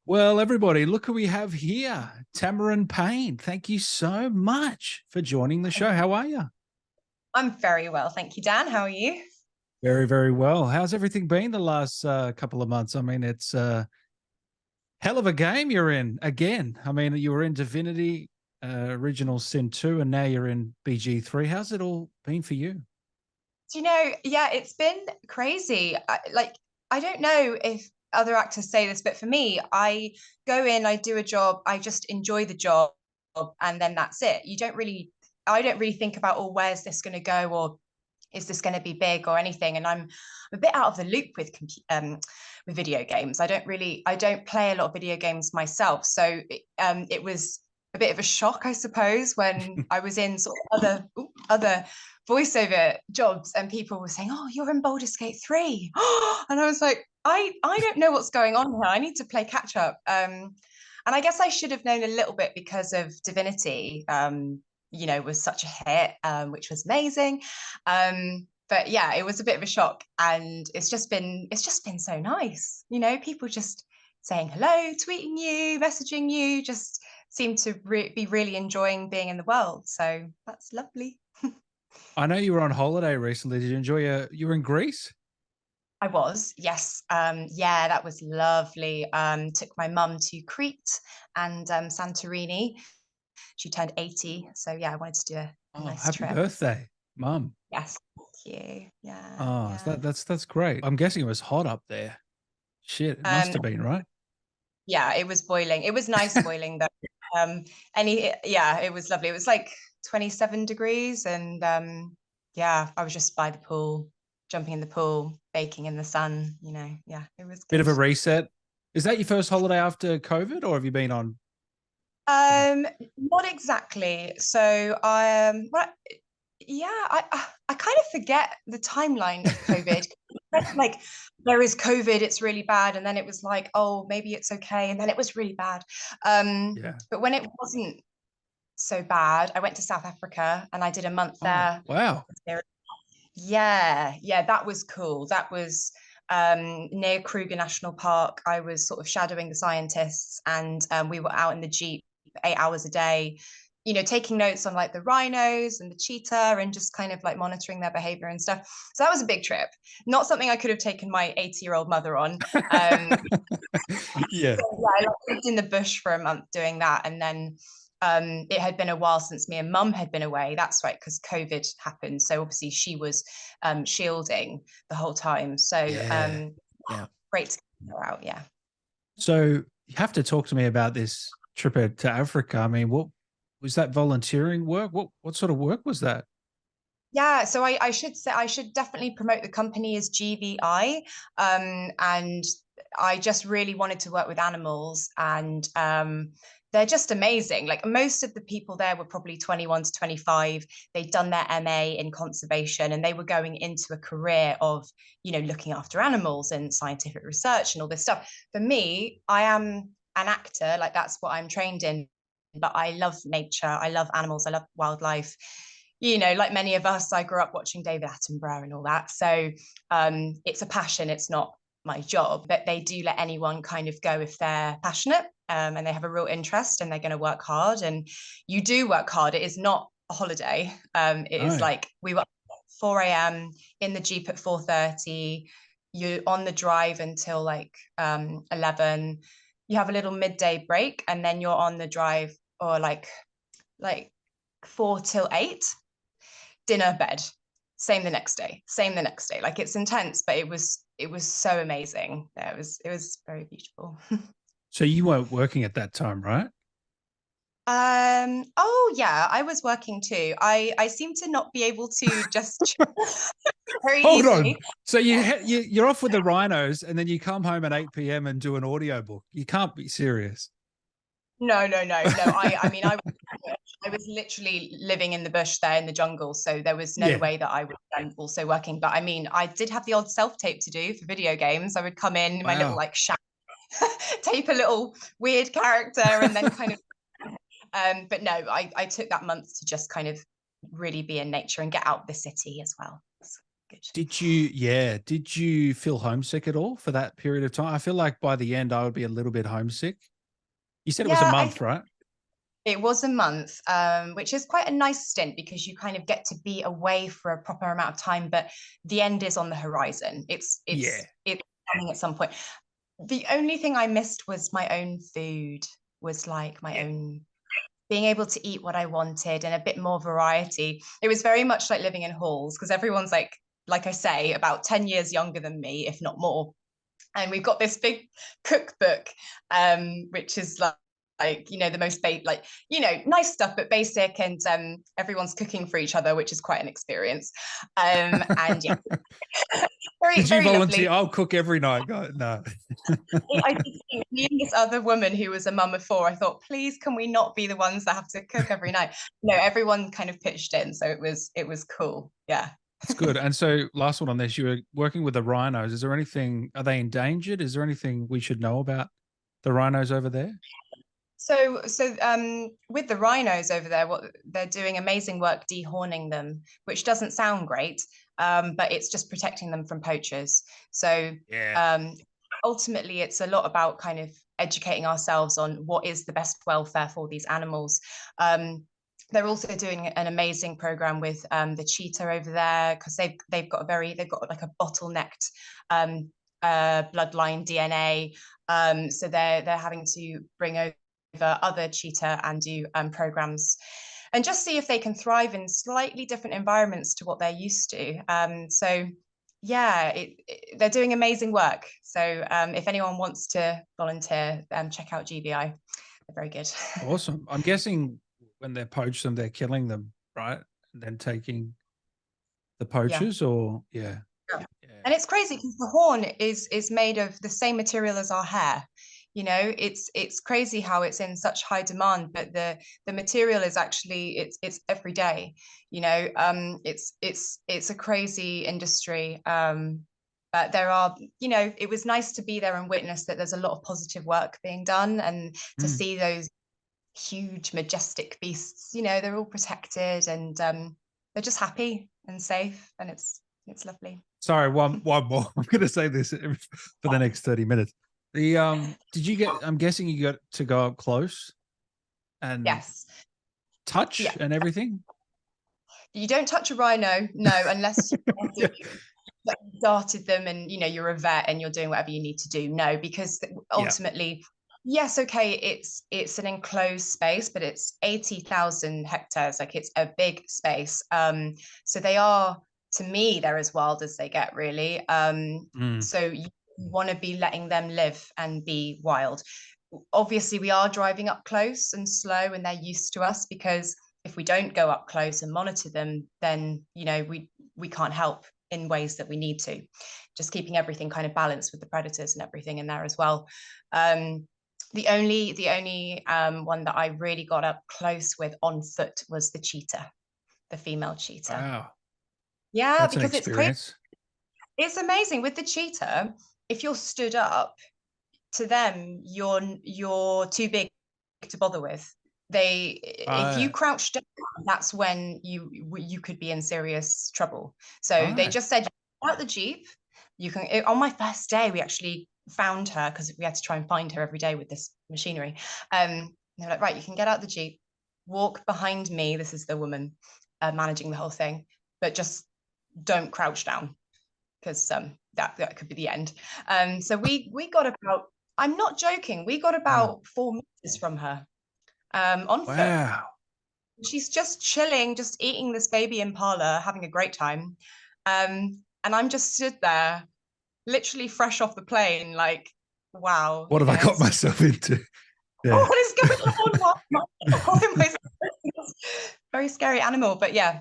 Well, everybody, look who we have here. Tamaryn Payne. Thank you so much for joining the show. How are you? I'm very well, thank you, Dan. How are you? Very, very well. How's everything been the last couple of months? I mean, it's a hell of a game you're in again. I mean, you were in Divinity, Original Sin 2, and now you're in BG3. How's it all been for you? Yeah, it's been crazy. I don't know if other actors say this, but for me, I go in, I do a job, I just enjoy the job, and then that's it. I don't really think about, oh, where's this going to go, or is this going to be big or anything? And I'm a bit out of the loop with video games. I don't play a lot of video games myself, so it was a bit of a shock, I suppose, when I was in sort of other voiceover jobs and people were saying, "Oh, you're in Baldur's Gate 3." And I was like, I don't know what's going on here. I need to play catch up. And I guess I should have known a little bit because of Divinity. Was such a hit, which was amazing. But yeah, it was a bit of a shock, and it's just been so nice. People just saying hello, tweeting you, messaging you, just seem to be really enjoying being in the world. So that's lovely. I know you were on holiday recently. Did you enjoy you were in Greece? I was, yes. Yeah, that was lovely. Took my mum to Crete and Santorini. She turned 80. So yeah, I wanted to do a Oh, nice happy trip. birthday, Mum. Yes, thank you. Yeah, Oh, yeah. that's great. I'm guessing it was hot up there. Shit, it must Um, have been, right? yeah, it was boiling. It was nice boiling though. It was lovely. It was like 27 degrees, and yeah, I was just by the pool, jumping in the pool, baking in the sun. Yeah, it was Bit of good. a reset. Is that your first holiday after COVID, or have you been on? Um, Not exactly. So yeah, I kind of forget the timeline of COVID. Like there is COVID, it's really bad, and then it was like, oh, maybe it's okay, and then it was really bad. Yeah. But when it wasn't so bad, I went to South Africa and I did a month Oh, there. wow. Yeah, that was cool. That was near Kruger National Park. I was sort of shadowing the scientists, and we were out in the Jeep 8 hours a day, taking notes on like the rhinos and the cheetah and just kind of like monitoring their behavior and stuff. So that was a big trip. Not something I could have taken my 80-year-old mother on. Yeah. Yeah, I lived in the bush for a month doing that. And then it had been a while since me and mum had been away. That's right, because COVID happened. So obviously she was shielding the whole time. So Yeah. Yeah. great to get her out. Yeah. So you have to talk to me about this trip to Africa. I mean, what was that volunteering work? What sort of work was that? Yeah, so I should say I should definitely promote the company as GVI, and I just really wanted to work with animals, and they're just amazing. Like most of the people there were probably 21 to 25. They'd done their MA in conservation, and they were going into a career of looking after animals and scientific research and all this stuff. For me, I am an actor, like that's what I'm trained in, but I love nature, I love animals, I love wildlife. Like many of us, I grew up watching David Attenborough and all that. So it's a passion, it's not my job, but they do let anyone kind of go if they're passionate, and they have a real interest and they're going to work hard. And you do work hard. It is not a holiday. It is No. like we were 4 a.m. in the Jeep at 4:30. You're on the drive until like 11. You have a little midday break and then you're on the drive, or like 4 till 8, dinner, bed, same the next day. Like it's intense, but it was so amazing. Yeah, it was very beautiful. So you weren't working at that time, right? Oh yeah, I was working too. I seem to not be able to just very Hold on. easily. So you're off with the rhinos, and then you come home at 8 p.m. and do an audiobook. You can't be serious. No, no, no, no. I was literally living in the bush there in the jungle, so there was no Yeah. way that I was also working. But I mean, I did have the odd self-tape to do for video games. I would come in my little Wow. like shack, tape a little weird character, and then kind of. But no, I took that month to just kind of really be in nature and get out of the city as well. It's did you feel homesick at all for that period of time? I feel like by the end I would be a little bit homesick. You said it was a Yeah, month, right? it was a month, which is quite a nice stint because you kind of get to be away for a proper amount of time, but the end is on the horizon. Yeah. It's coming at some point. The only thing I missed was my own food, was like my Yeah. own being able to eat what I wanted and a bit more variety. It was very much like living in halls because everyone's like I say, about 10 years younger than me, if not more. And we've got this big cookbook, which is like the most nice stuff but basic, and everyone's cooking for each other, which is quite an experience, and yeah, very Did you very volunteer? lovely. I'll cook every night. No. I did think, me and this other woman who was a mum of four, I thought, please can we not be the ones that have to cook every night? No, everyone kind of pitched in, so it was cool. Yeah. It's good. And so last one on this, you were working with the rhinos. Is there anything, are they endangered? Is there anything we should know about the rhinos over there? So with the rhinos over there, what they're doing amazing work dehorning them, which doesn't sound great, but it's just protecting them from poachers. So Yeah. ultimately, it's a lot about kind of educating ourselves on what is the best welfare for these animals. They're also doing an amazing program with the cheetah over there because they've got like a bottlenecked bloodline DNA. So they're having to bring over other cheetah and do programs and just see if they can thrive in slightly different environments to what they're used to. So yeah, they're doing amazing work. So if anyone wants to volunteer, check out GBI. They're very good. Awesome. I'm guessing when they poach them, they're killing them, right? And then taking the poachers, or yeah. Yeah. Yeah. And it's crazy because the horn is made of the same material as our hair. It's crazy how it's in such high demand, but the material is actually it's every day. It's a crazy industry. But there are, it was nice to be there and witness that there's a lot of positive work being done, and to see those huge, majestic beasts. They're all protected, and they're just happy and safe, and it's lovely. Sorry, one more. I'm going to say this for the next 30 minutes. Did you get? I'm guessing you got to go up close and Yes. touch Yeah. and everything. You don't touch a rhino, no, unless you darted them and you're a vet and you're doing whatever you need to do. No, because ultimately, yes, okay, it's an enclosed space, but it's 80,000 hectares. Like, it's a big space. So they are, to me, they're as wild as they get, really. So you want to be letting them live and be wild. Obviously, we are driving up close and slow, and they're used to us, because if we don't go up close and monitor them, then we can't help in ways that we need to. Just keeping everything kind of balanced with the predators and everything in there as well. The only one that I really got up close with on foot was the cheetah, the female cheetah. Wow. Yeah, That's because an experience. It's amazing with the cheetah. If you're stood up, to them, you're too big to bother with. If you crouch down, that's when you could be in serious trouble. So they just said, out the Jeep, you can. On my first day, we actually found her, because we had to try and find her every day with this machinery. They're like, right, you can get out the Jeep, walk behind me. This is the woman managing the whole thing, but just don't crouch down, because that could be the end. So we got about, I'm not joking, we got about 4 meters from her on foot. Wow. She's just chilling, just eating this baby impala, having a great time. And I'm just stood there, literally fresh off the plane, like, wow. What have I got myself into? Yeah. What is going on? What am I? Very scary animal, but yeah,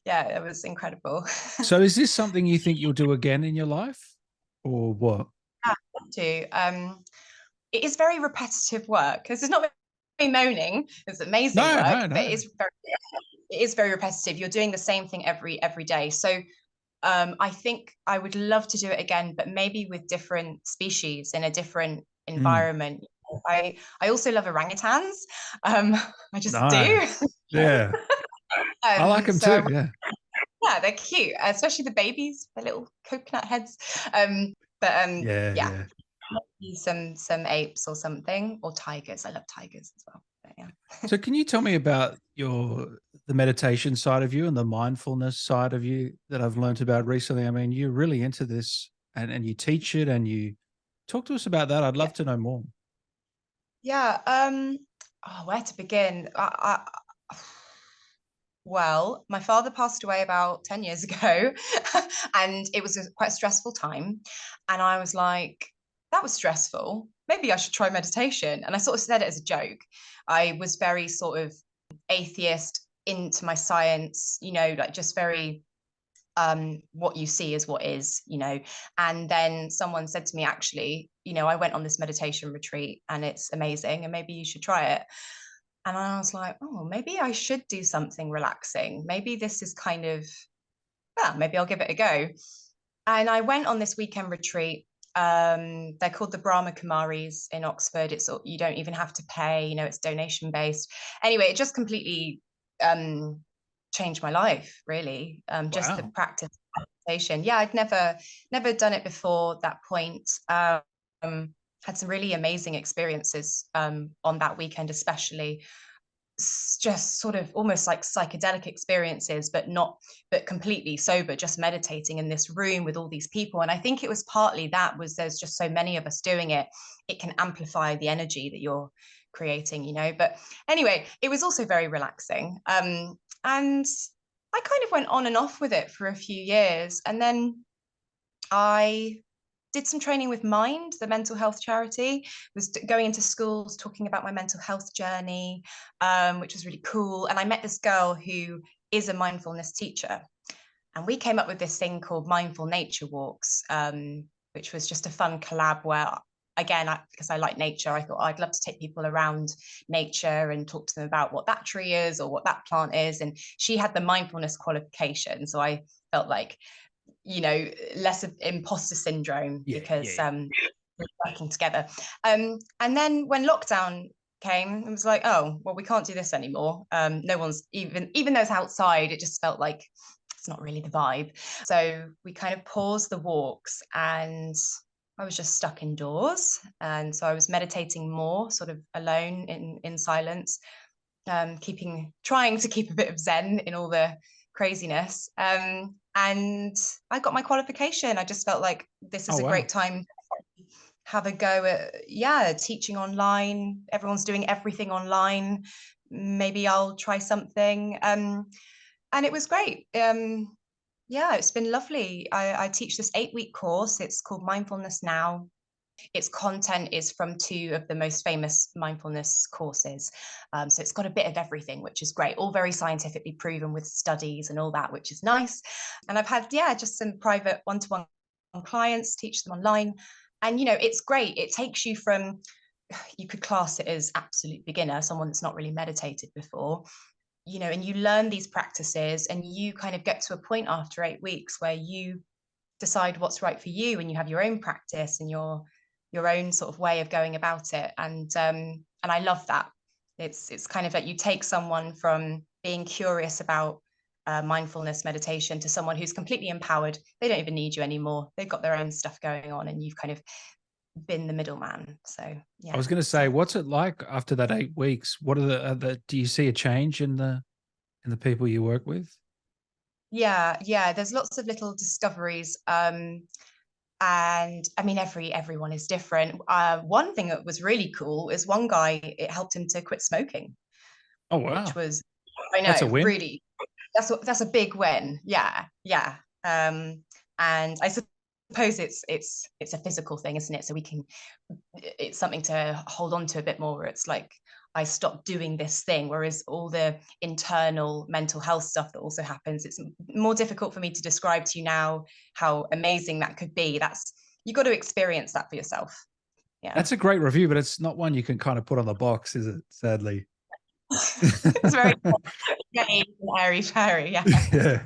it was incredible. So is this something you think you'll do again in your life, or what? It is very repetitive work. This is not me moaning. It's amazing work, but it is very repetitive. You're doing the same thing every day. So I think I would love to do it again, but maybe with different species in a different environment. I also love orangutans. I just do. Yeah. I like them too. Yeah. Yeah, they're cute, especially the babies, the little coconut heads. Yeah, Yeah, yeah. some apes or something, or tigers. I love tigers as well. But yeah. So can you tell me about the meditation side of you and the mindfulness side of you that I've learned about recently? I mean, you're really into this and you teach it and you talk to us about that. I'd Yeah. love to know more. Yeah. Oh, where to begin? Well, my father passed away about 10 years ago, and it was quite a stressful time. And I was like, that was stressful. Maybe I should try meditation. And I sort of said it as a joke. I was very sort of atheist, into my science, like just very what you see is what is, and then someone said to me, actually, I went on this meditation retreat and it's amazing and maybe you should try it. And I was like, oh, maybe I should do something relaxing. Maybe this is kind of, well, maybe I'll give it a go. And I went on this weekend retreat. They're called the Brahma Kumaris in Oxford. It's, you don't even have to pay, it's donation based. Anyway, it just completely changed my life, really. Just the Wow. practice of meditation. Yeah, I'd never done it before that point. Had some really amazing experiences on that weekend, especially just sort of almost like psychedelic experiences, but completely sober, just meditating in this room with all these people. And I think it was partly that was there's just so many of us doing it. It can amplify the energy that you're creating, But anyway, it was also very relaxing. And I kind of went on and off with it for a few years. And then I did some training with Mind, the mental health charity, was going into schools talking about my mental health journey, which was really cool. And I met this girl who is a mindfulness teacher. And we came up with this thing called Mindful Nature Walks, which was just a fun collab where, again, because I like nature, I thought I'd love to take people around nature and talk to them about what that tree is or what that plant is. And she had the mindfulness qualification. So I felt like, less of imposter syndrome because we're working together. And then when lockdown came, it was like, oh, well, we can't do this anymore. No one's even though it's outside, it just felt like it's not really the vibe. So we kind of paused the walks and I was just stuck indoors. And so I was meditating more sort of alone in silence, trying to keep a bit of zen in all the craziness. And I got my qualification. I just felt like this is Oh, a wow. great time to have a go at, teaching online. Everyone's doing everything online. Maybe I'll try something. And it was great. Yeah, it's been lovely. I teach this 8-week course. It's called Mindfulness Now. Its content is from 2 of the most famous mindfulness courses. So it's got a bit of everything, which is great, all very scientifically proven with studies and all that, which is nice. And I've had, just some private one-to-one clients, teach them online. And, it's great. It takes you from, you could class it as absolute beginner, someone that's not really meditated before, and you learn these practices and you kind of get to a point after 8 weeks where you decide what's right for you and you have your own practice and your own sort of way of going about it. And I love that. It's kind of like you take someone from being curious about mindfulness meditation to someone who's completely empowered. They don't even need you anymore. They've got their own stuff going on and you've kind of been the middleman. So yeah. I was going to say, what's it like after that 8 weeks? What are do you see a change in the people you work with? Yeah, there's lots of little discoveries. And I mean, everyone is different. One thing that was really cool is one guy, it helped him to quit smoking, Oh, which wow. was, I That's a know, win. really, that's a big win. Yeah. And I suppose it's a physical thing, isn't it? So it's something to hold on to a bit more. It's like I stopped doing this thing, whereas all the internal mental health stuff that also happens, it's more difficult for me to describe to you now how amazing that could be. You got to experience that for yourself. Yeah. That's a great review, but it's not one you can kind of put on the box, is it? Sadly. It's very airy fairy. Yeah. Yeah.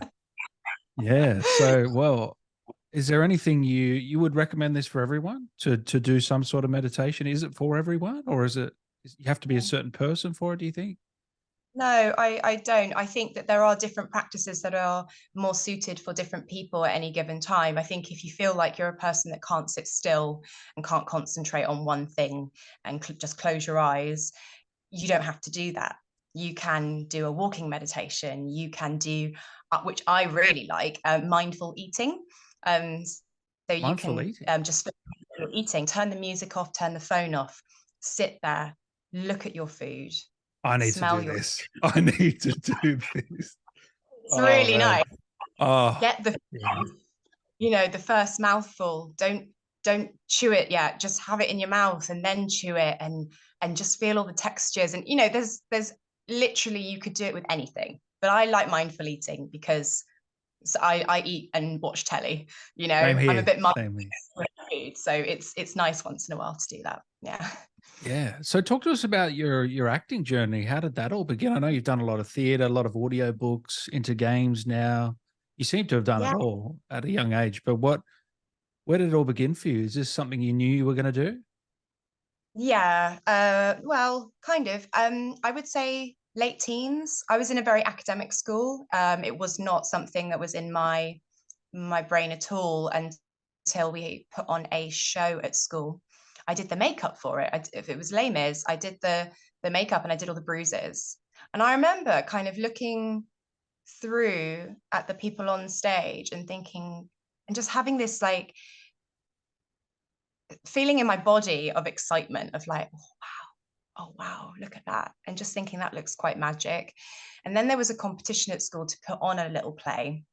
Yeah. So, well, is there anything you would recommend this for everyone to do some sort of meditation? Is it for everyone, or is it you have to be a certain person for it? Do you think? No, I don't. I think that there are different practices that are more suited for different people at any given time. I think if you feel like you're a person that can't sit still and can't concentrate on one thing and just close your eyes, you don't have to do that. You can do a walking meditation. You can do, which I really like, mindful eating. So you Mindful can eating. just eating, turn the music off, turn the phone off, sit there, look at your food, I need to smell do your. this. I need to do this. It's Oh really man. nice. Oh Get the, yeah. the first mouthful. Don't chew it yet. Just have it in your mouth and then chew it and just feel all the textures. And there's literally, you could do it with anything. But I like mindful eating because I eat and watch telly. Same I'm a here. bit mindful Same here. with food, so it's nice once in a while to do that. Yeah. Yeah. So talk to us about your acting journey. How did that all begin? I know you've done a lot of theater, a lot of audiobooks, into games now. You seem to have done Yeah. it all at a young age, but where did it all begin for you? Is this something you knew you were going to do? Yeah, well, kind of. I would say late teens. I was in a very academic school. It was not something that was in my brain at all until we put on a show at school. I did the makeup for it. If it was Les Mis, I did the makeup and I did all the bruises. And I remember kind of looking through at the people on stage and thinking, and just having this like feeling in my body of excitement of like, oh wow, look at that, and just thinking that looks quite magic. And then there was a competition at school to put on a little play.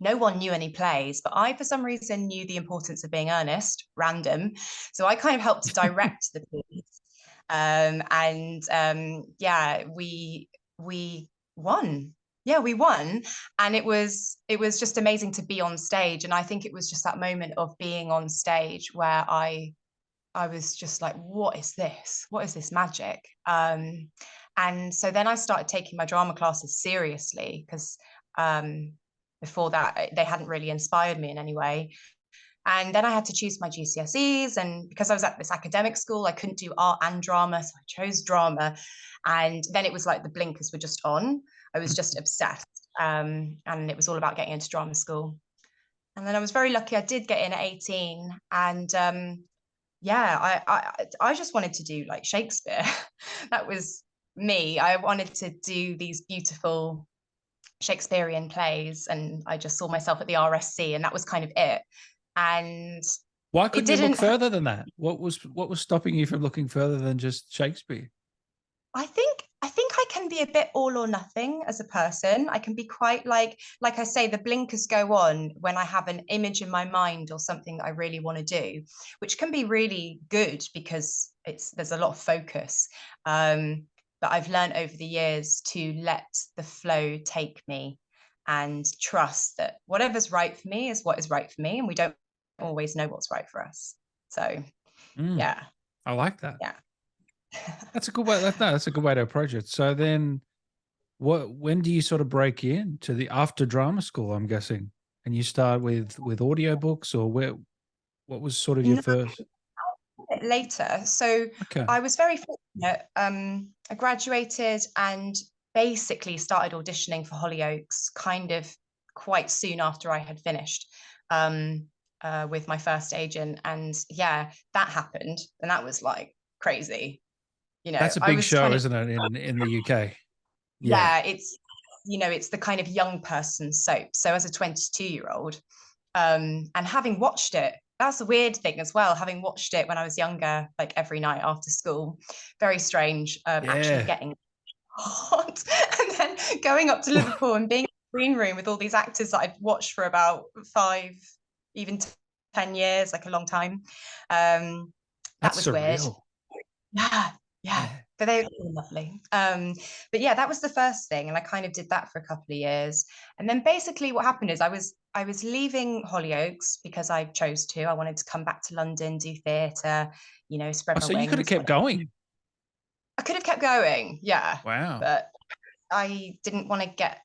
No one knew any plays, but I for some reason knew the importance of being earnest, random, so I kind of helped to direct the piece. Yeah, we won. Yeah, we won, and it was just amazing to be on stage. And I think it was just that moment of being on stage where I was just like, what is this? What is this magic? And so then I started taking my drama classes seriously because before that, they hadn't really inspired me in any way. And then I had to choose my GCSEs. And because I was at this academic school, I couldn't do art and drama. So I chose drama. And then it was like the blinkers were just on. I was just obsessed. And it was all about getting into drama school. And then I was very lucky. I did get in at 18. And yeah, I just wanted to do like Shakespeare. That was me. I wanted to do these beautiful Shakespearean plays, and I just saw myself at the RSC, and that was kind of it. And Why it couldn't you look didn't. further than that? What was stopping you from looking further than just Shakespeare? I think I can be a bit all or nothing as a person. I can be quite like I say, the blinkers go on when I have an image in my mind or something that I really want to do, which can be really good because there's a lot of focus. But I've learned over the years to let the flow take me and trust that whatever's right for me is what is right for me, and we don't always know what's right for us. So Mm, yeah, I like that. yeah. That's a good way. That's a good way to approach it. So then, when do you sort of break in to the after drama school? I'm guessing, and you start with audiobooks, or what was sort of your No, first? later. So Okay, I was very fortunate. I graduated and basically started auditioning for Hollyoaks kind of quite soon after I had finished with my first agent. And yeah, that happened. And that was like crazy. that's a I big was show, 20. isn't it? In the UK. Yeah. Yeah, it's the kind of young person soap. So as a 22-year-old, and having watched it, that's a weird thing as well, having watched it when I was younger, like every night after school. Very strange, actually Yeah. getting hot and then going up to Liverpool and being in the green room with all these actors that I'd watched for about 5, even 10 years, like a long time. That That's was weird. surreal. Yeah, yeah. Yeah. But they were lovely. But yeah, that was the first thing, and I kind of did that for a couple of years. And then basically, what happened is I was leaving Hollyoaks because I chose to. I wanted to come back to London, do theatre, spread Oh, my so you could have wings. kept Whatever. going. I could have kept going, yeah, Wow. but I didn't want to get.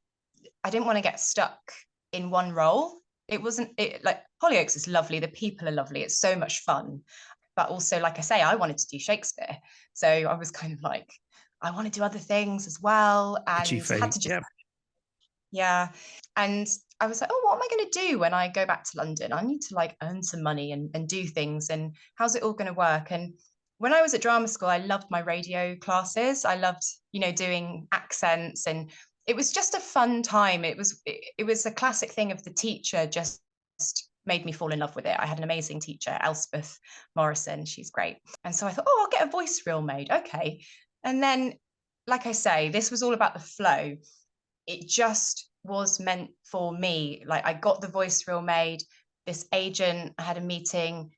I didn't want to get stuck in one role. It wasn't it like Hollyoaks is lovely. The people are lovely. It's so much fun. but also, like I say, I wanted to do Shakespeare. So I was kind of like, I want to do other things as well, Itchy and had feet. to just, Yep. yeah. And I was like, oh, what am I going to do when I go back to London? I need to like earn some money and do things. And how's it all going to work? And when I was at drama school, I loved my radio classes. I loved, doing accents, and it was just a fun time. It was a classic thing of the teacher just made me fall in love with it. I had an amazing teacher, Elspeth Morrison. She's great. And so I thought, oh, I'll get a voice reel made. Okay. And then, like I say, this was all about the flow. It just was meant for me. Like, I got the voice reel made. This agent, I had a meeting,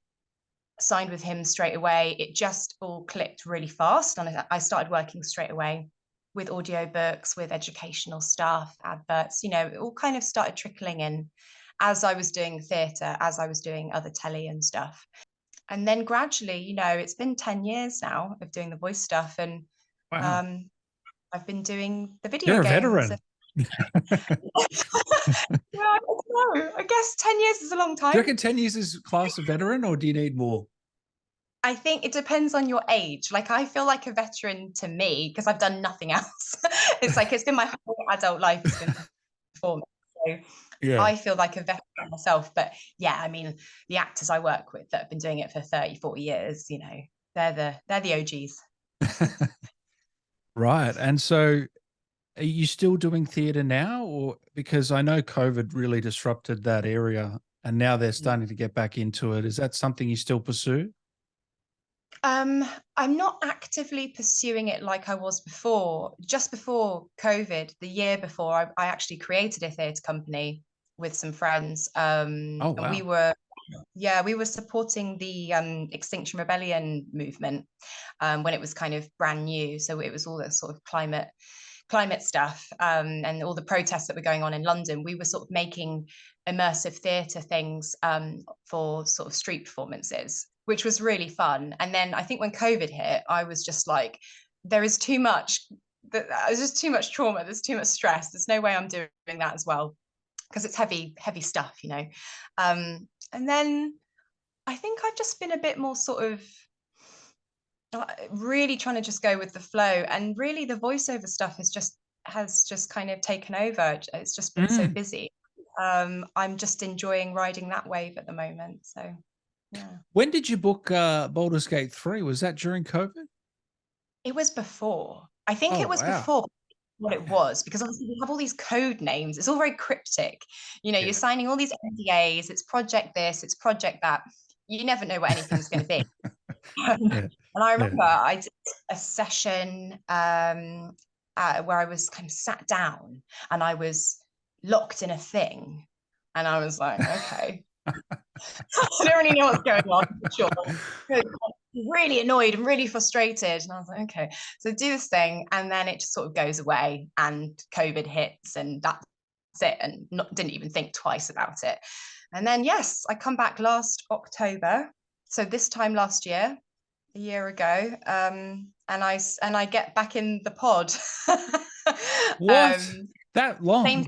signed with him straight away. It just all clicked really fast. And I started working straight away with audiobooks, with educational stuff, adverts, it all kind of started trickling in as I was doing theatre, as I was doing other telly and stuff. And then gradually, it's been 10 years now of doing the voice stuff. And Wow. I've been doing the video You're a games. veteran. Yeah, I don't know. I guess 10 years is a long time. Do you reckon 10 years is class of veteran, or do you need more? I think it depends on your age. Like, I feel like a veteran to me because I've done nothing else. It's like, it's been my whole adult life has been performance. So Yeah. I feel like a veteran myself. But yeah, I mean, the actors I work with that have been doing it for 30, 40 years, they're the OGs. Right. And so are you still doing theatre now? Or because I know COVID really disrupted that area and now they're starting to get back into it. Is that something you still pursue? I'm not actively pursuing it like I was before. Just before COVID, the year before, I actually created a theatre company with some friends. Oh, And wow. we were supporting the Extinction Rebellion movement when it was kind of brand new. So it was all the sort of climate stuff, and all the protests that were going on in London. We were sort of making immersive theatre things for sort of street performances, which was really fun. And then I think when COVID hit, I was just like, there is too much. There's just too much trauma. There's too much stress. There's no way I'm doing that as well, because it's heavy stuff, And then I think I've just been a bit more sort of really trying to just go with the flow, and really the voiceover stuff has just kind of taken over. It's just been so busy. I'm just enjoying riding that wave at the moment. So yeah. When did you book Baldur's Gate 3? Was that during COVID? It was before. I think it was wow. before what it was, because obviously we have all these code names. It's all very cryptic. You're signing all these NDAs. It's project this, it's project that. You never know what anything's going to be. And I remember I did a session where I was kind of sat down and I was locked in a thing. And I was like, okay. I don't really know what's going on, for sure. Really annoyed and really frustrated. And I was like, okay, so do this thing. And then it just sort of goes away and COVID hits and that's it. And didn't even think twice about it. And then, yes, I come back last October. So this time last year, a year ago, and I get back in the pod. What? That long?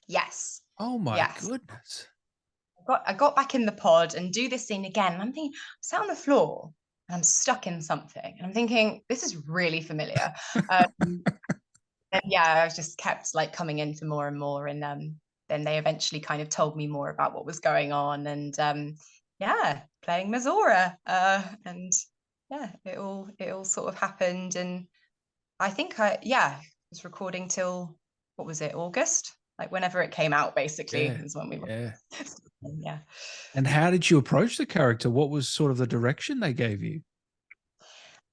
Yes. Oh my goodness. I got back in the pod and do this scene again. And I'm thinking, I'm sat on the floor and I'm stuck in something. And I'm thinking, this is really familiar. And yeah, I just kept like coming in for more and more. And then they eventually kind of told me more about what was going on. And yeah, playing Mizora. And yeah, it all sort of happened. And I think I was recording till, what was it, August? Like whenever it came out, basically, is when we were. Yeah. And how did you approach the character? What was sort of the direction they gave you?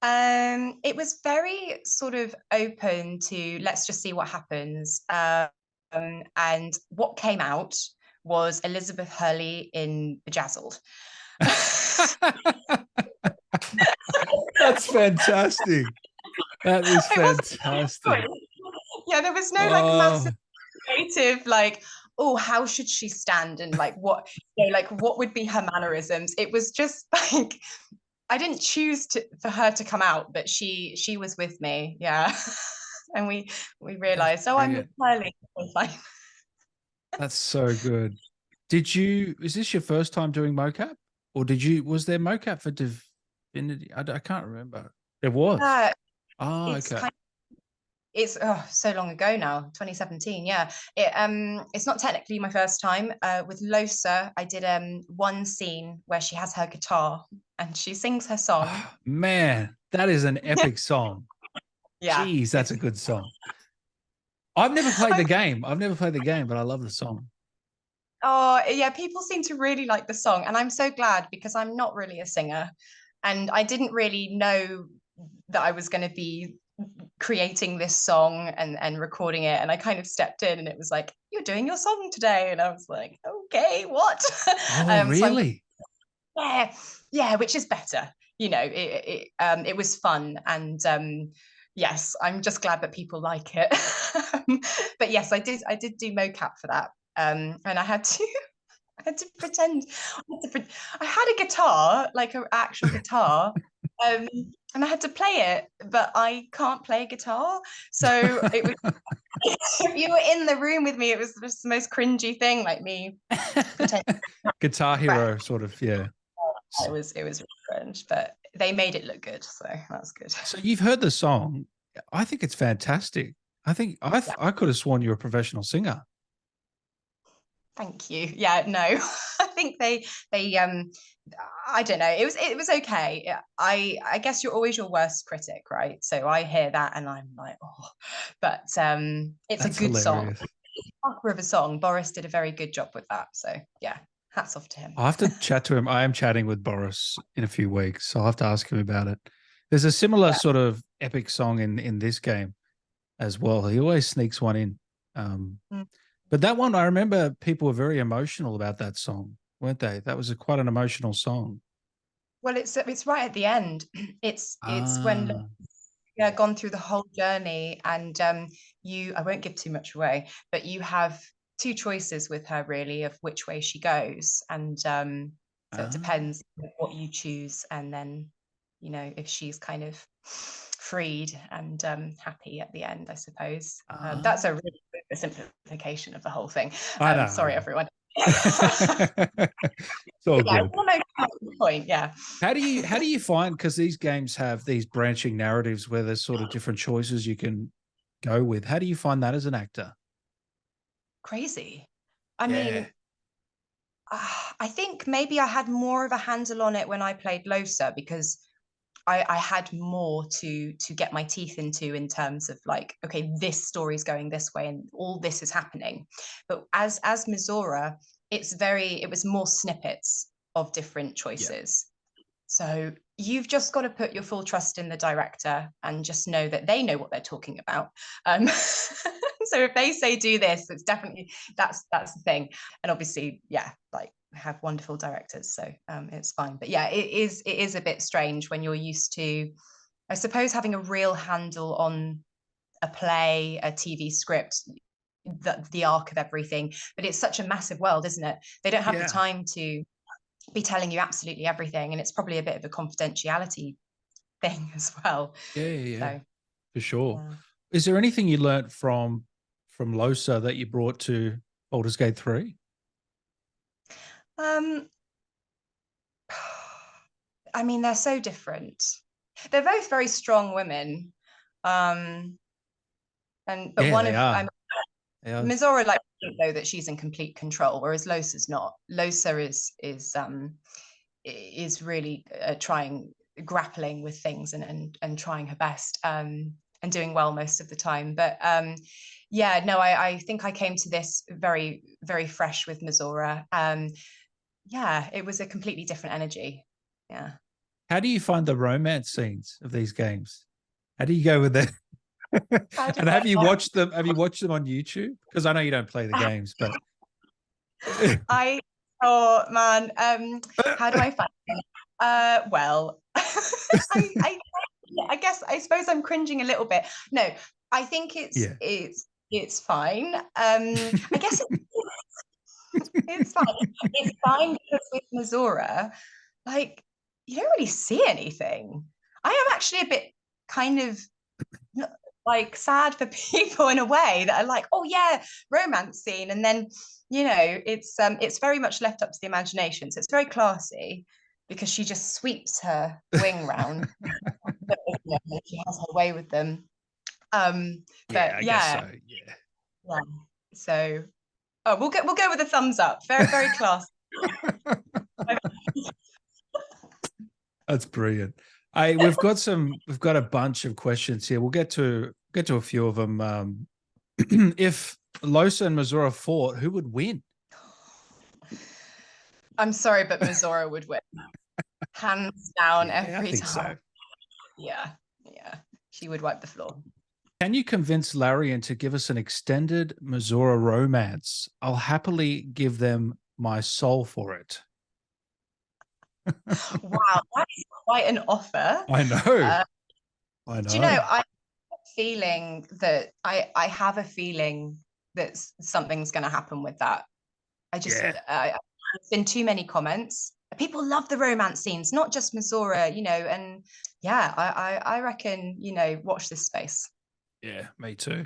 It was very sort of open to, let's just see what happens. And what came out was Elizabeth Hurley in Bejazzled. That's fantastic. That is fantastic. Yeah, there was no like massive creative like, oh, how should she stand, and like what would be her mannerisms. It was just like, I didn't choose for her to come out, but she was with me. Yeah. And we realized, I'm Hurley. That's so good. Is this your first time doing mocap? or did you? Was there mocap for Divinity? I can't remember. There was. Oh, It's okay. kind it's so long ago now, 2017. Yeah, it's not technically my first time. With Lohse, I did one scene where she has her guitar and she sings her song. Oh, man, that is an epic song. Yeah, Jeez, that's a good song. I've never played the game. I've never played the game, but I love the song. oh yeah, people seem to really like the song, and I'm so glad because I'm not really a singer, and I didn't really know that I was going to be creating this song and recording it, and I kind of stepped in and it was like, you're doing your song today, and I was like, okay, what? Oh, So I'm, really? yeah, which is better, it was fun, and yes, I'm just glad that people like it. But yes, I did do mocap for that, and I had to I had to pretend. I had a guitar, like an actual guitar, um, and I had to play it, but I can't play a guitar. So it was, if you were in the room with me, it was just the most cringy thing, like me pretending. Guitar But Hero, sort of. Yeah. it was really cringe, but they made it look good, so that's good. So you've heard the song. I think it's fantastic. I think Yeah, I could have sworn you're a professional singer. thank you. Yeah, no, I think they I don't know. It was okay. I guess you're always your worst critic, right? So I hear that and I'm like, oh, but it's a That's good song. hilarious. Of a song. Boris did a very good job with that. So yeah, hats off to him. I'll have to chat to him. I am chatting with Boris in a few weeks, so I'll have to ask him about it. There's a similar Yeah. sort of epic song in this game as well. He always sneaks one in. Um, Mm. but that one, I remember people were very emotional about that song, weren't they? That was quite an emotional song. Well, it's right at the end. It's when Ah, yeah, gone through the whole journey, and I won't give too much away, but you have two choices with her really of which way she goes, and so it ah, depends what you choose, and then if she's kind of freed and happy at the end, I suppose. ah. That's a really good simplification of the whole thing. I know, I Sorry, know. everyone. It's all Yeah, good. almost the point. Yeah. How do you find, because these games have these branching narratives where there's sort of different choices you can go with. How do you find that as an actor? Crazy. I Yeah. mean, I think maybe I had more of a handle on it when I played Lohse because I had more to get my teeth into in terms of like, okay, this story's going this way and all this is happening. But as Mizora, it was more snippets of different Yeah. choices. So you've just got to put your full trust in the director and just know that they know what they're talking about. So if they say do this, it's definitely that's the thing. And obviously, yeah, like have wonderful directors, so it's fine. But yeah, it is a bit strange when you're used to, I suppose, having a real handle on a play, a TV script, the arc of everything. But it's such a massive world, isn't it? They don't have the Yeah. time to be telling you absolutely everything, and it's probably a bit of a confidentiality thing as well. Yeah, yeah, yeah, So for sure. yeah. Is there anything you learnt from Losa that you brought to Baldur's Gate 3? um I mean, they're so different. They're both very strong women, um but Yeah, one they of are. They are. Mizora like though that she's in complete control, whereas Losa's not. Losa is really trying, grappling with things and trying her best, and doing well most of the time. But yeah, no, I think I came to this very, very fresh with Mizora. Yeah, it was a completely different energy. Yeah. How do you find the romance scenes of these games? How do you go with that? How do And have you I, watched them? Have you watched them on YouTube? Because I know you don't play the games, but I oh man, how do I find it? Well, I guess I suppose I'm cringing a little bit. No, I think it's yeah. it's it's fine. I guess it's fine. It's fine because with Mizora, like you don't really see anything. I am actually a bit kind of like sad for people in a way that are like, oh yeah, romance scene, and then it's very much left up to the imagination. So it's very classy. because she just sweeps her wing round. She has her way with them. But I guess so. Yeah. Yeah. So, we'll go with a thumbs up. Very, very classy. That's brilliant. We've got a bunch of questions here. We'll get to a few of them. If Lohse and Mizora fought, who would win? I'm sorry, but Mizora would win. Hands down, Yeah, every I think time. so. Yeah. She would wipe the floor. Can you convince Larian to give us an extended Mizora romance? I'll happily give them my soul for it. Wow, that is quite an offer. I know. I know. Do you know, I have a feeling that something's going to happen with that. There's been too many comments. People love the romance scenes, not just Mizora, and yeah, I reckon, watch this space. Yeah, me too.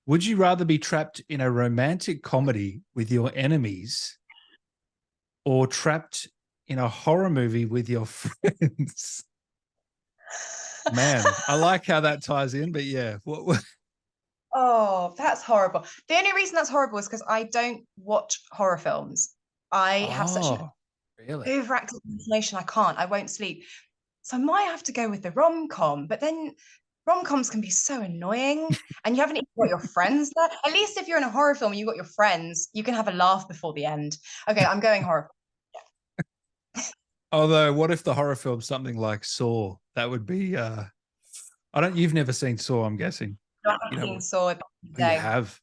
Would you rather be trapped in a romantic comedy with your enemies or trapped in a horror movie with your friends? Man, I like how that ties in, but yeah. Oh, that's horrible. The only reason that's horrible is because I don't watch horror films. I have such an overactive imagination. I won't sleep. So I might have to go with the rom-com, but then rom-coms can be so annoying and you haven't even got your friends there. At least if you're in a horror film and you've got your friends, you can have a laugh before the end. Okay, I'm going horror. Although, what if the horror film's something like Saw? That would be you've never seen Saw, I'm guessing. I haven't seen Saw. You have?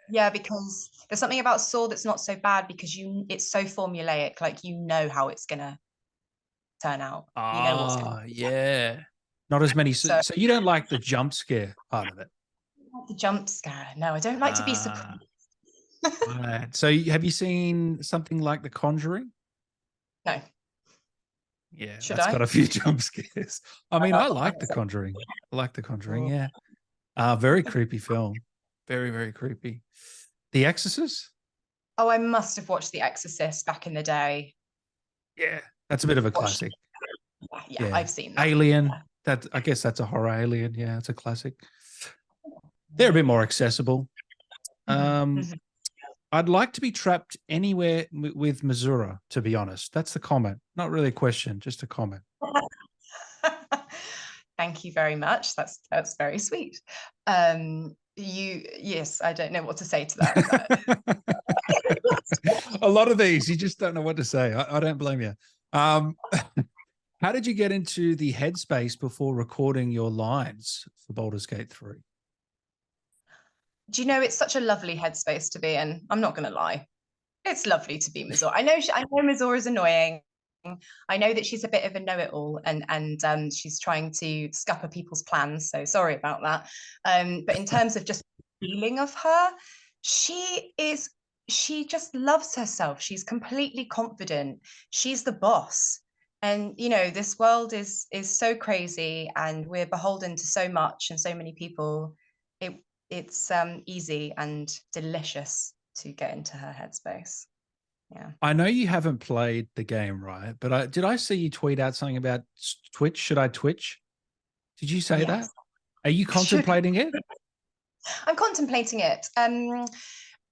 Yeah, because there's something about Saw that's not so bad because it's so formulaic, like you know how it's gonna turn out. You know what's gonna happen. Yeah. Not as many. So you don't like the jump scare part of it? The jump scare. No, I don't like to be surprised. Right. So have you seen something like The Conjuring? No. Yeah, that's got a few jump scares. I mean, I like The Conjuring. Yeah. Very creepy film. Very, very creepy. The Exorcist? Oh, I must have watched The Exorcist back in the day. Yeah, that's a bit of a classic. Yeah, I've seen that. Alien. I guess that's a horror. Alien. Yeah, it's a classic. They're a bit more accessible. I'd like to be trapped anywhere with Mizora, to be honest. That's the comment. Not really a question, just a comment. Thank you very much. That's very sweet. Yes, I don't know what to say to that. A lot of these, you just don't know what to say. I don't blame you. How did you get into the headspace before recording your lines for Baldur's Gate 3? Do you know, it's such a lovely headspace to be in. I'm not going to lie. It's lovely to be Mizora. I know Mizora is annoying. I know that she's a bit of a know-it-all and she's trying to scupper people's plans. So sorry about that. But in terms of just the feeling of her, she just loves herself. She's completely confident. She's the boss. And this world is so crazy and we're beholden to so much and so many people. It's easy and delicious to get into her headspace. Yeah. I know you haven't played the game, right? But did I see you tweet out something about Twitch? Should I Twitch? Did you say that? Are you contemplating it? I'm contemplating it. The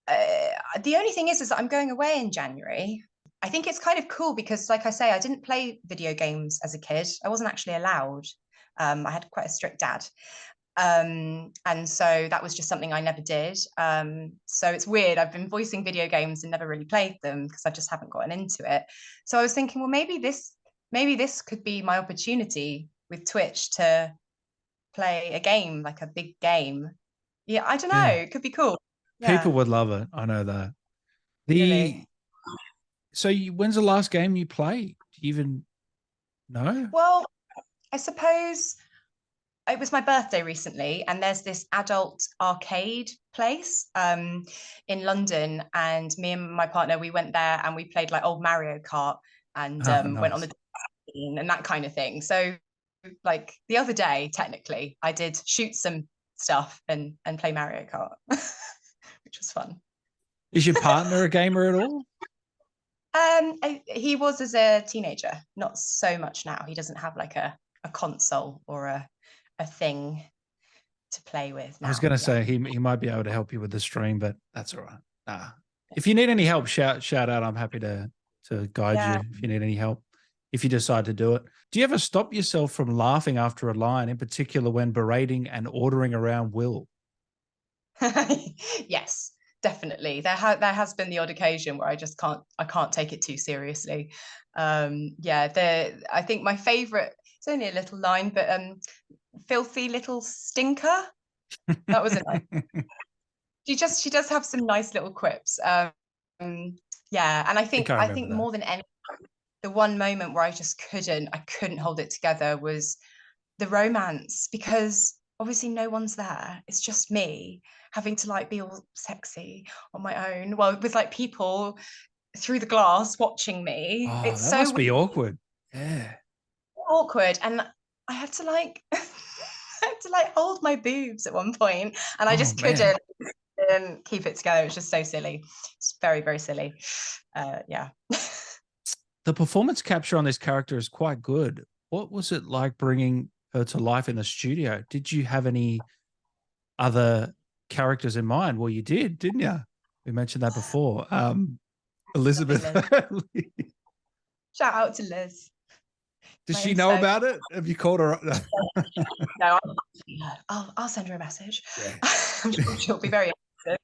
only thing is that I'm going away in January. I think it's kind of cool because, like I say, I didn't play video games as a kid. I wasn't actually allowed. I had quite a strict dad. And so that was just something I never did. So it's weird. I've been voicing video games and never really played them because I just haven't gotten into it. So I was thinking, well, maybe this could be my opportunity with Twitch to play a game, like a big game. Yeah, I don't know. It could be cool. Yeah. People would love it. I know that. Really? So when's the last game you played? Do you even know? Well, I suppose it was my birthday recently, and there's this adult arcade place in London, and me and my partner, we went there and we played like old Mario Kart and nice. Went on the and that kind of thing. So like the other day, technically, I did shoot some stuff and play Mario Kart, which was fun. Is your partner a gamer at all? He was as a teenager, not so much now. He doesn't have like a console or a thing to play with now. I was going to say he might be able to help you with the stream, but that's all right. If you need any help, shout out. I'm happy to guide you if you need any help. If you decide to do it, do you ever stop yourself from laughing after a line, in particular when berating and ordering around Wyll? Yes, definitely. There has been the odd occasion where I can't take it too seriously. I think my favorite, it's only a little line, but filthy little stinker. That was it. She does have some nice little quips. And I think more than any, the one moment where I just couldn't hold it together was the romance, because obviously no one's there. It's just me having to like be all sexy on my own, well, with like people through the glass watching me. Oh, It's that so must be awkward. Yeah. awkward. And I had to like hold my boobs at one point, and I just couldn't keep it together. It was just so silly. It's very, very silly. Yeah. The performance capture on this character is quite good. What was it like bringing her to life in the studio? Did you have any other characters in mind? Well, you did, didn't you? We mentioned that before. Elizabeth. Shout out to Liz. Does she know about it? Have you called her? No, I'll send her a message. Yeah. I'm sure she'll be very interested.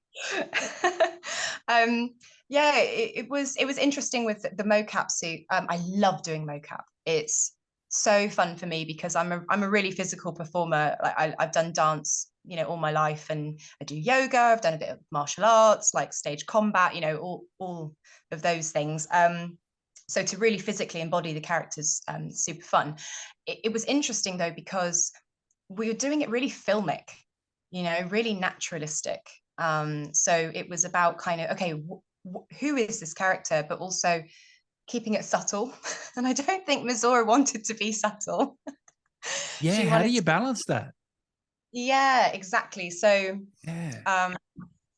It was interesting with the mocap suit. I love doing mocap. It's so fun for me because I'm a really physical performer. Like I've done dance, all my life, and I do yoga. I've done a bit of martial arts, like stage combat, all of those things. So to really physically embody the characters, super fun. It was interesting though, because we were doing it really filmic, really naturalistic. So it was about kind of, okay, who is this character, but also keeping it subtle. And I don't think Mizora wanted to be subtle. Yeah, how do you balance that? Yeah, exactly. So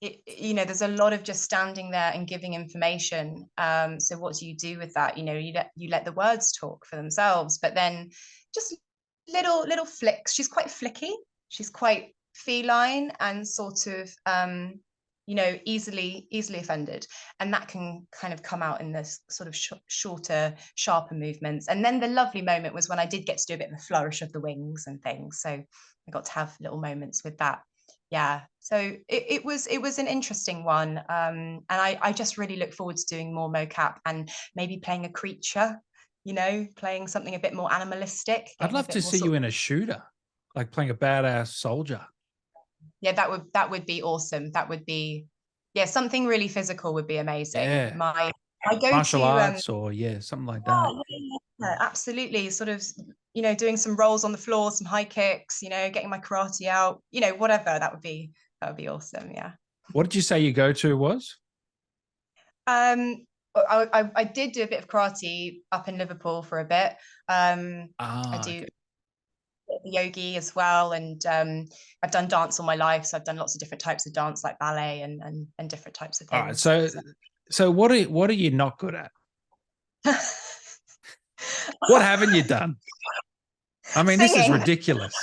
there's a lot of just standing there and giving information. So what do you do with that? You let the words talk for themselves, but then just little flicks. She's quite flicky. She's quite feline and sort of easily offended, and that can kind of come out in this sort of shorter, sharper movements. And then the lovely moment was when I did get to do a bit of a flourish of the wings and things, so I got to have little moments with that. Yeah, so it was an interesting one, and I just really look forward to doing more mocap and maybe playing a creature, playing something a bit more animalistic. I'd love to see you in a shooter, like playing a badass soldier. Yeah, that would be awesome. That would be, something really physical would be amazing. Yeah. My go-to martial arts or something like that. Yeah, absolutely. Sort of, doing some rolls on the floor, some high kicks, getting my karate out, whatever. That would be awesome. Yeah. What did you say your go-to was? I did do a bit of karate up in Liverpool for a bit. I do yogi as well, and I've done dance all my life, so I've done lots of different types of dance, like ballet and different types of things. All right, so what are you not good at? What haven't you done? I mean, singing. This is ridiculous.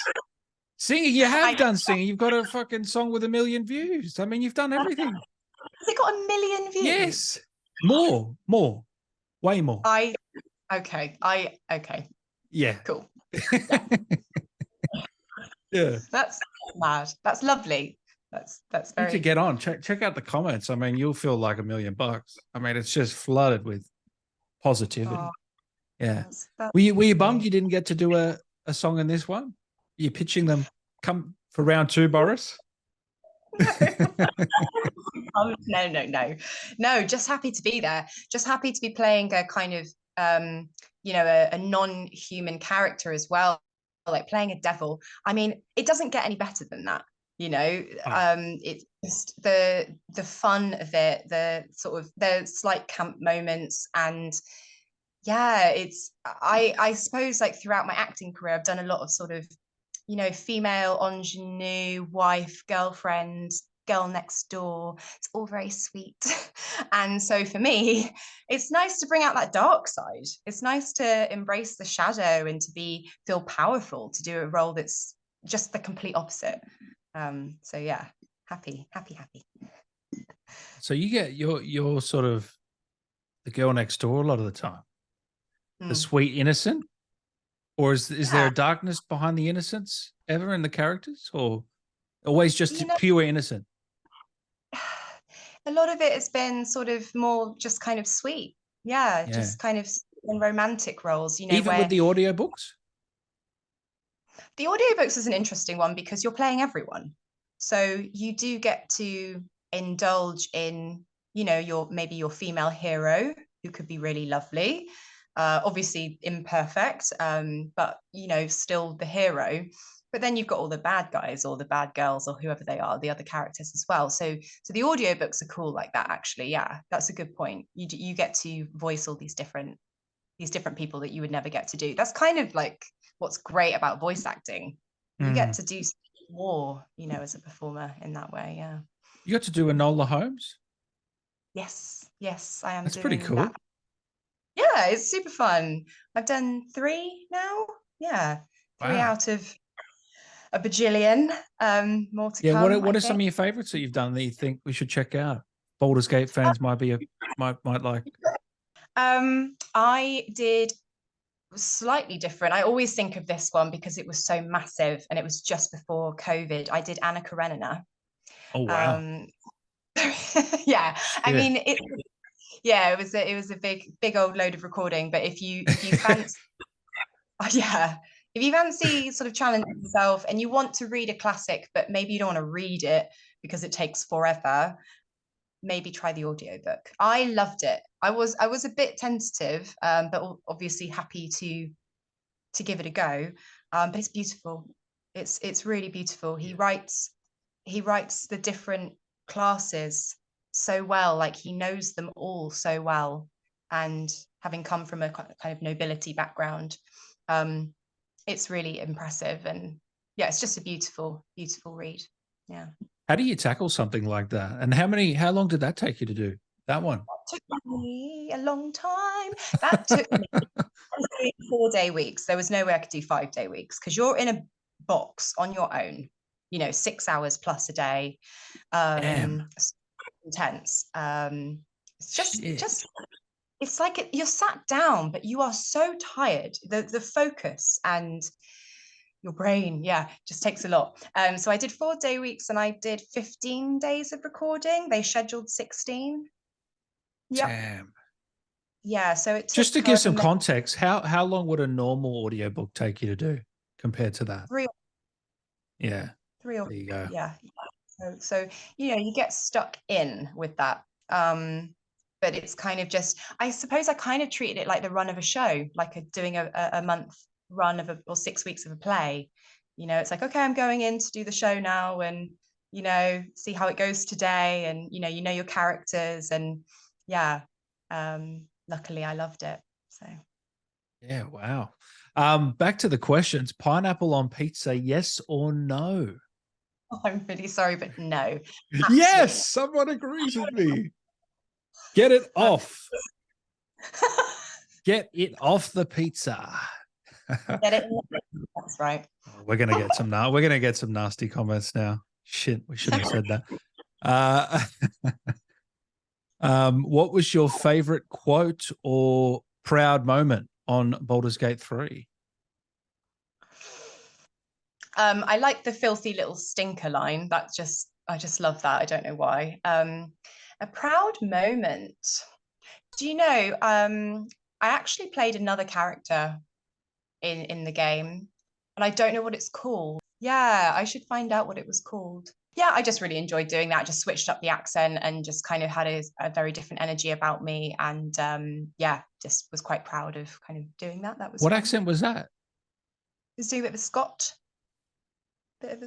Singing, you have done singing. You've got a fucking song with 1 million views. I mean, you've done everything. Has it got 1 million views? Yes, more, way more. Okay. Yeah. Cool. Yeah. That's mad. That's lovely. That's very. You need to get on. Check out the comments. I mean, you'll feel like $1 million. I mean, it's just flooded with positivity. Oh, yeah. Were you bummed you didn't get to do a song in this one? Are you pitching them come for round 2, Boris? No, just happy to be there. Just happy to be playing a kind of a non-human character as well, like playing a devil. I mean, it doesn't get any better than that. It's just the fun of it, the sort of the slight camp moments, and it's I suppose like throughout my acting career I've done a lot of sort of female ingenue, wife, girlfriend girl next door. It's all very sweet. And so for me, it's nice to bring out that dark side. It's nice to embrace the shadow and to feel powerful, to do a role that's just the complete opposite. So yeah, happy. So you get you're sort of the girl next door a lot of the time, the sweet innocent, or is there a darkness behind the innocence ever in the characters, or always just pure innocent? A lot of it has been sort of more just kind of sweet. Yeah. Just kind of in romantic roles, Even with the audiobooks? The audiobooks is an interesting one because you're playing everyone. So you do get to indulge in, maybe your female hero, who could be really lovely, obviously imperfect, but, still the hero. But then you've got all the bad guys or the bad girls or whoever they are, the other characters as well. So the audiobooks are cool like that, actually. Yeah, that's a good point. You get to voice all these different people that you would never get to do. That's kind of like what's great about voice acting. You get to do more, as a performer in that way. Yeah. You got to do Enola Holmes? Yes, I am. That's pretty cool. That. Yeah, it's super fun. I've done 3 now. Yeah, 3 out of a bajillion. More to come. What are some of your favorites that you've done that you think we should check out? Baldur's Gate fans might like. I did slightly different. I always think of this one because it was so massive and it was just before COVID. I did Anna Karenina. Oh wow. Yeah. I mean it was a big old load of recording, but if you fancy if you fancy sort of challenging yourself and you want to read a classic but maybe you don't want to read it because it takes forever, maybe try the audiobook. I loved it. I was a bit tentative, but obviously happy to give it a go. But it's beautiful. It's really beautiful. He writes the different classes so well, like he knows them all so well. And having come from a kind of nobility background, it's really impressive. And yeah, it's just a beautiful read. Yeah. How do you tackle something like that? And how long did that take you to do that one? That took me a long time. That took me 4-day weeks. There was no way I could do 5-day weeks because you're in a box on your own, 6 hours plus a day. Intense. It's just it's like you're sat down, but you are so tired. The focus and your brain, just takes a lot. So I did 4-day weeks and I did 15 days of recording. They scheduled 16. Yep. Damn. Yeah. So it took just to give some context, how long would a normal audiobook take you to do compared to that? 3. Yeah. 3 or there you go. Yeah. So you get stuck in with that. But it's kind of just, I suppose I kind of treated it like the run of a show, like doing a month run of or 6 weeks of a play. It's like, okay, I'm going in to do the show now and see how it goes today, and your characters, and luckily I loved it. So yeah. Wow. Back to the questions. Pineapple on pizza, yes or no? Oh, I'm really sorry, but no. Yes, someone agrees with me. Get it off. Get it off the pizza. Get it? That's right. We're gonna get some nasty comments now. Shit, we shouldn't have said that. What was your favorite quote or proud moment on Baldur's Gate 3? I like the filthy little stinker line. I just love that. I don't know why. A proud moment. Do you know, I actually played another character in the game, and I don't know what it's called. Yeah, I should find out what it was called. Yeah, I just really enjoyed doing that. I just switched up the accent and just kind of had a very different energy about me. And just was quite proud of kind of doing that. That was what fun. accent was that? It was doing a bit of a Scot.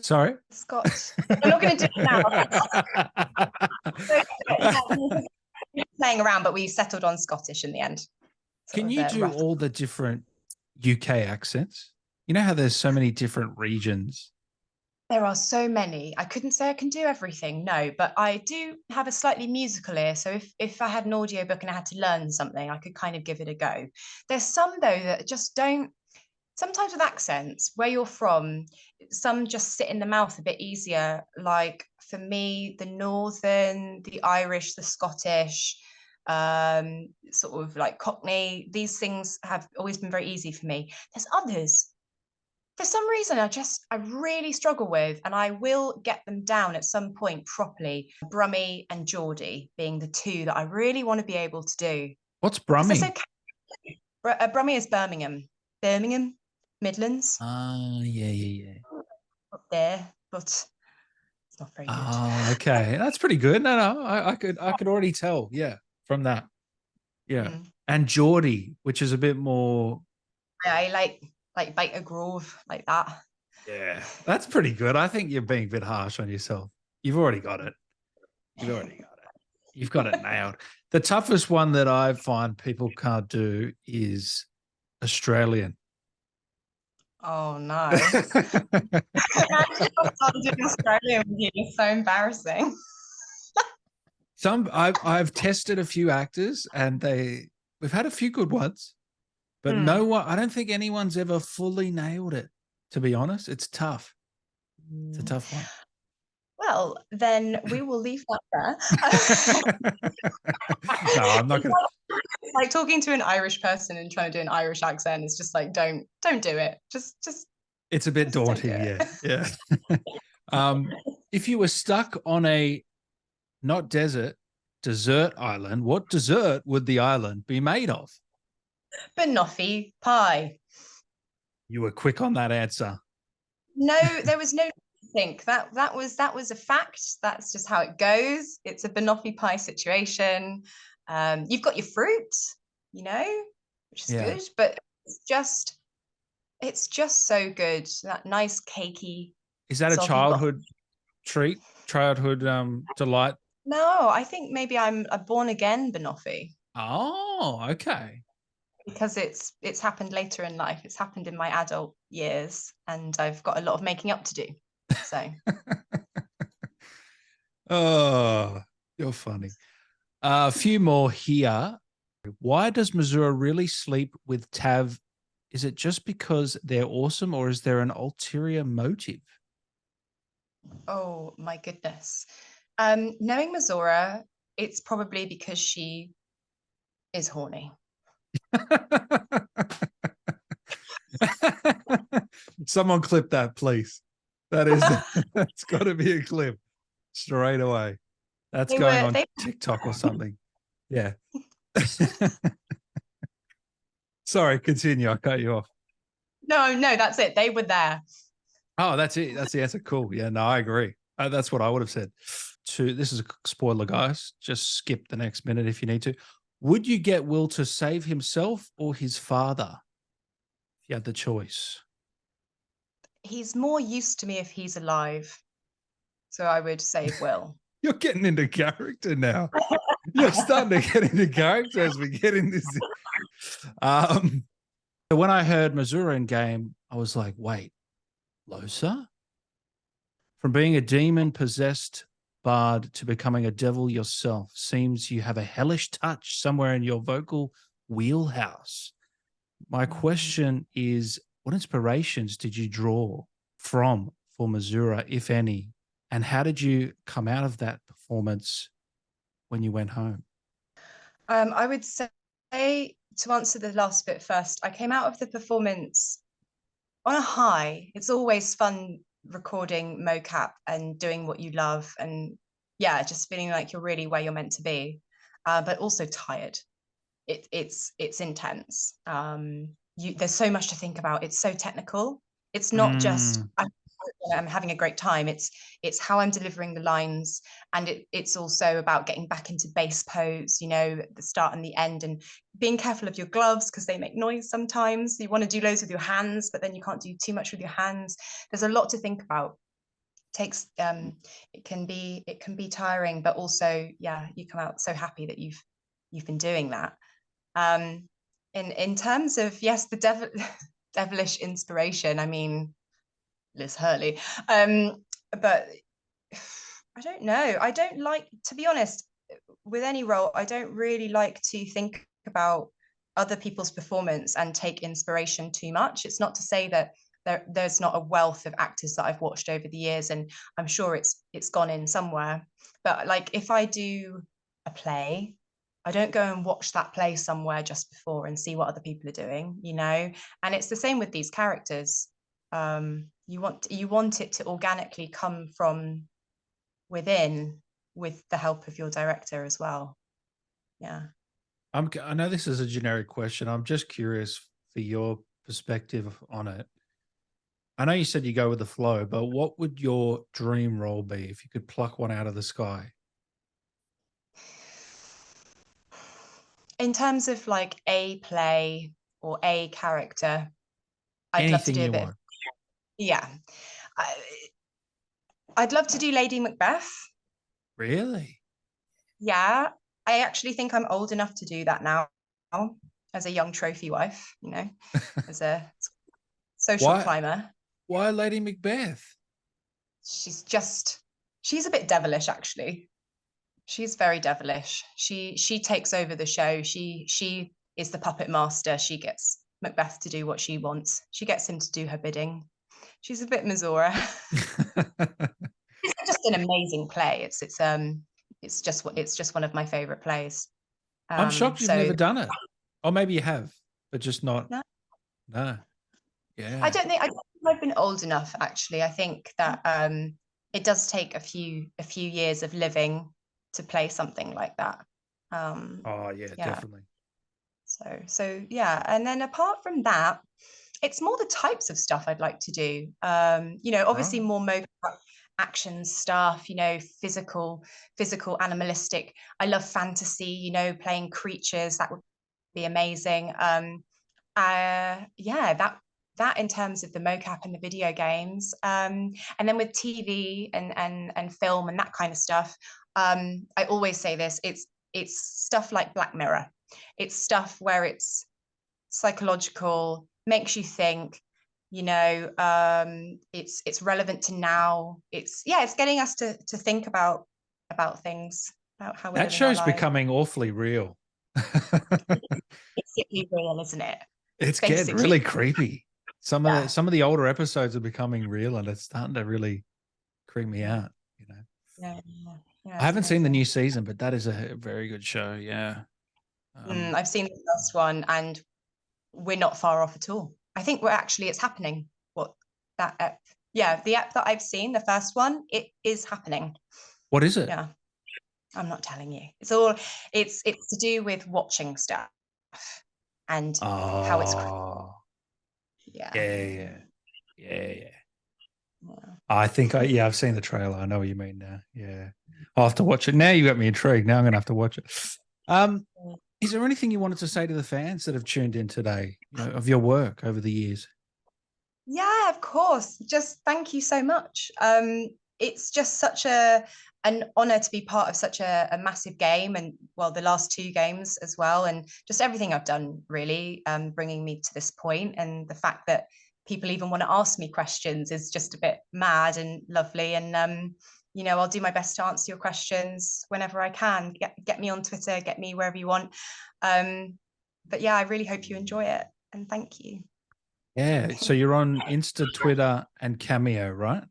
Sorry? Scott. I'm not going to do it now. Playing around, but we settled on Scottish in the end. Can you do all the different UK accents? You know how there's so many different regions? There are so many. I couldn't say I can do everything, no, but I do have a slightly musical ear. So if I had an audiobook and I had to learn something, I could kind of give it a go. There's some though that just don't, sometimes with accents, where you're from, some just sit in the mouth a bit easier. Like for me, the Northern, the Irish, the Scottish, sort of like Cockney, these things have always been very easy for me. There's others for some reason I really struggle with, and I will get them down at some point properly. Brummie and Geordie being the two that I really want to be able to do. What's Because they're Brummie? so Brummie is Birmingham, Midlands, Yeah. up there, but it's not very good. Oh, okay. That's pretty good. No, I could already tell, yeah, from that. Yeah. Mm. And Geordie, which is a bit more. I like Beta Grove, like that. Yeah, that's pretty good. I think you're being a bit harsh on yourself. You've already got it. You've already got it. You've got it nailed. The toughest one that I find people can't do is Australian. Oh no. I actually got started in Australia with you. It's so embarrassing. I've tested a few actors and we've had a few good ones, but Hmm. no one, I don't think anyone's ever fully nailed it, to be honest. It's tough. It's a tough one. Well, then we will leave that there. No, I'm not gonna. It's like talking to an Irish person and trying to do an Irish accent. It's just like don't do it. It's a bit just don't do daunting, it. yeah. If you were stuck on a not desert island, what dessert would the island be made of? Banoffee pie. You were quick on that answer. No, there was no think that was a fact. That's just how it goes. It's a banoffee pie situation. You've got your fruit, you know, which is Yeah. good, but it's just so good. That nice cakey, Is that a soggy bottom. childhood treat? Childhood delight? No, I think maybe I'm a born again banoffee Oh, okay. because it's happened later in life. It's happened in my adult years, and I've got a lot of making up to do. So Oh, you're funny. A few more here. Why does Mizora really sleep with Tav? Is it just because they're awesome, or is there an ulterior motive? oh my goodness. Knowing Mizora, it's probably because she is horny. Someone clip that, please. That's got to be a clip straight away. That's going on TikTok or something. Yeah. Sorry, continue. I cut you off. No, that's it. They were there. Oh, that's it. That's the answer. Cool. Yeah, no, I agree. That's what I would have said. This is a spoiler, guys. Just skip the next minute if you need to. Would you get Wyll to save himself or his father if you had the choice? He's more used to me if he's alive. So I would save Wyll. You're getting into character now. You're starting to get into character as we get in this. So when I heard Mizora in game, I was like, wait, Lohse? From being a demon-possessed bard to becoming a devil yourself, seems you have a hellish touch somewhere in your vocal wheelhouse. My question is, what inspirations did you draw from for Mizora, if any? And how did you come out of that performance when you went home? I would say, to answer the last bit first, I came out of the performance on a high. It's always fun recording mocap and doing what you love, and yeah, just feeling like you're really where you're meant to be, but also tired. It's intense. There's so much to think about. It's so technical. It's not just I'm having a great time. It's how I'm delivering the lines, and it's also about getting back into bass pose, you know, the start and the end, and being careful of your gloves because they make noise sometimes. You want to do loads with your hands, but then you can't do too much with your hands. There's a lot to think about. It can be tiring, but also, yeah, you come out so happy that you've been doing that. In terms of, yes, the devilish inspiration, I mean, Liz Hurley. But I don't know. I don't like, to be honest, with any role, I don't really like to think about other people's performance and take inspiration too much. It's not to say that there's not a wealth of actors that I've watched over the years, and I'm sure it's gone in somewhere. But like if I do a play, I don't go and watch that play somewhere just before and see what other people are doing, you know. And it's the same with these characters. You want it to organically come from within, with the help of your director as well. Yeah. I know this is a generic question. I'm just curious for your perspective on it. I know you said you go with the flow, but what would your dream role be if you could pluck one out of the sky? In terms of like a play or a character, I'd love to Anything do a you bit want. of, yeah. I'd love to do Lady Macbeth. Really? Yeah. I actually think I'm old enough to do that now as a young trophy wife, you know, as a social Why? climber. Why Lady Macbeth? She's a bit devilish, actually. She's very devilish. She takes over the show. She is the puppet master. She gets Macbeth to do what she wants. She gets him to do her bidding. She's a bit Mizora. It's just an amazing play. It's just one of my favorite plays. I'm shocked you've So never done it. Or maybe you have, but just not. no, No. I Yeah. don't think I've been old enough, actually. I think that it does take a few years of living to play something like that. Oh, yeah, Yeah. definitely. So yeah. And then apart from that, it's more the types of stuff I'd like to do. You know, obviously Right. more mocap action stuff, you know, physical, animalistic. I love fantasy, you know, playing creatures. That would be amazing. Yeah, that in terms of the mocap and the video games. And then with TV and film and that kind of stuff, I always say this, it's stuff like Black Mirror. It's stuff where it's psychological, makes you think, you know, it's relevant to now. It's getting us to think about things, about how we're That living our show's lives. becoming awfully real. Basically real, isn't it? It's getting Basically. really creepy. Yeah. Some of the older episodes are becoming real, and it's starting to really creep me out, you know. Yeah, I it's haven't seen the amazing. new season, but that is a very good show. Yeah. I've seen the first one, and we're not far off at all. I think it's happening. What that ep? Yeah, the ep that I've seen, the first one, it is happening. What is it? Yeah, I'm not telling you. It's to do with watching stuff and how it's. Oh, Yeah. yeah, yeah, yeah, yeah. Yeah. I think I've seen the trailer. I know what you mean now. Yeah. I'll have to watch it. Now you got me intrigued. Now I'm gonna have to watch it. Um, is there anything you wanted to say to the fans that have tuned in today, you know, of your work over the years? Yeah, of course. Just thank you so much. It's just such an honor to be part of such a massive game, and well, the last two games as well, and just everything I've done really, bringing me to this point, and the fact that people even want to ask me questions is just a bit mad and lovely. And you know, I'll do my best to answer your questions whenever I can. Get me on Twitter, get me wherever you want. But yeah, I really hope you enjoy it, and thank you. Yeah. So you're on Insta, Twitter, and Cameo, right?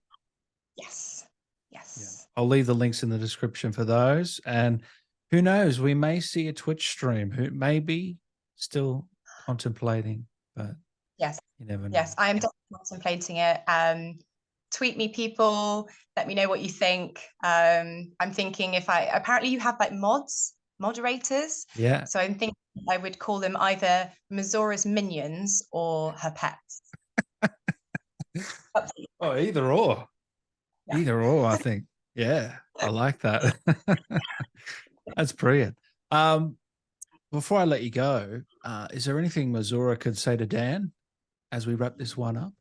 Yes. Yeah. Yes. I'll leave the links in the description for those. And who knows, we may see a Twitch stream. Who may be still contemplating, but Yes. you never know. Yes. I am definitely contemplating it. Tweet me, people. Let me know what you think. I'm thinking apparently you have like moderators. Yeah. So I'm thinking I would call them either Mizora's minions or her pets. Oh, either or. Yeah. Either or, I think. Yeah. I like that. That's brilliant. Before I let you go, is there anything Mizora could say to Dan as we wrap this one up?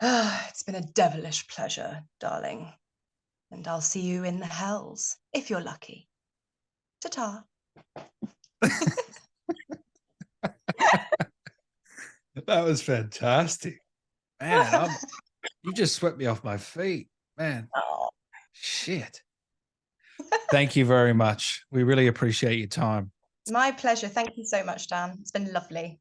It's been a devilish pleasure, darling. And I'll see you in the hells, if you're lucky. Ta-ta. That was fantastic. Man, you just swept me off my feet. Man. Oh. Shit. Thank you very much. We really appreciate your time. My pleasure. Thank you so much, Dan. It's been lovely.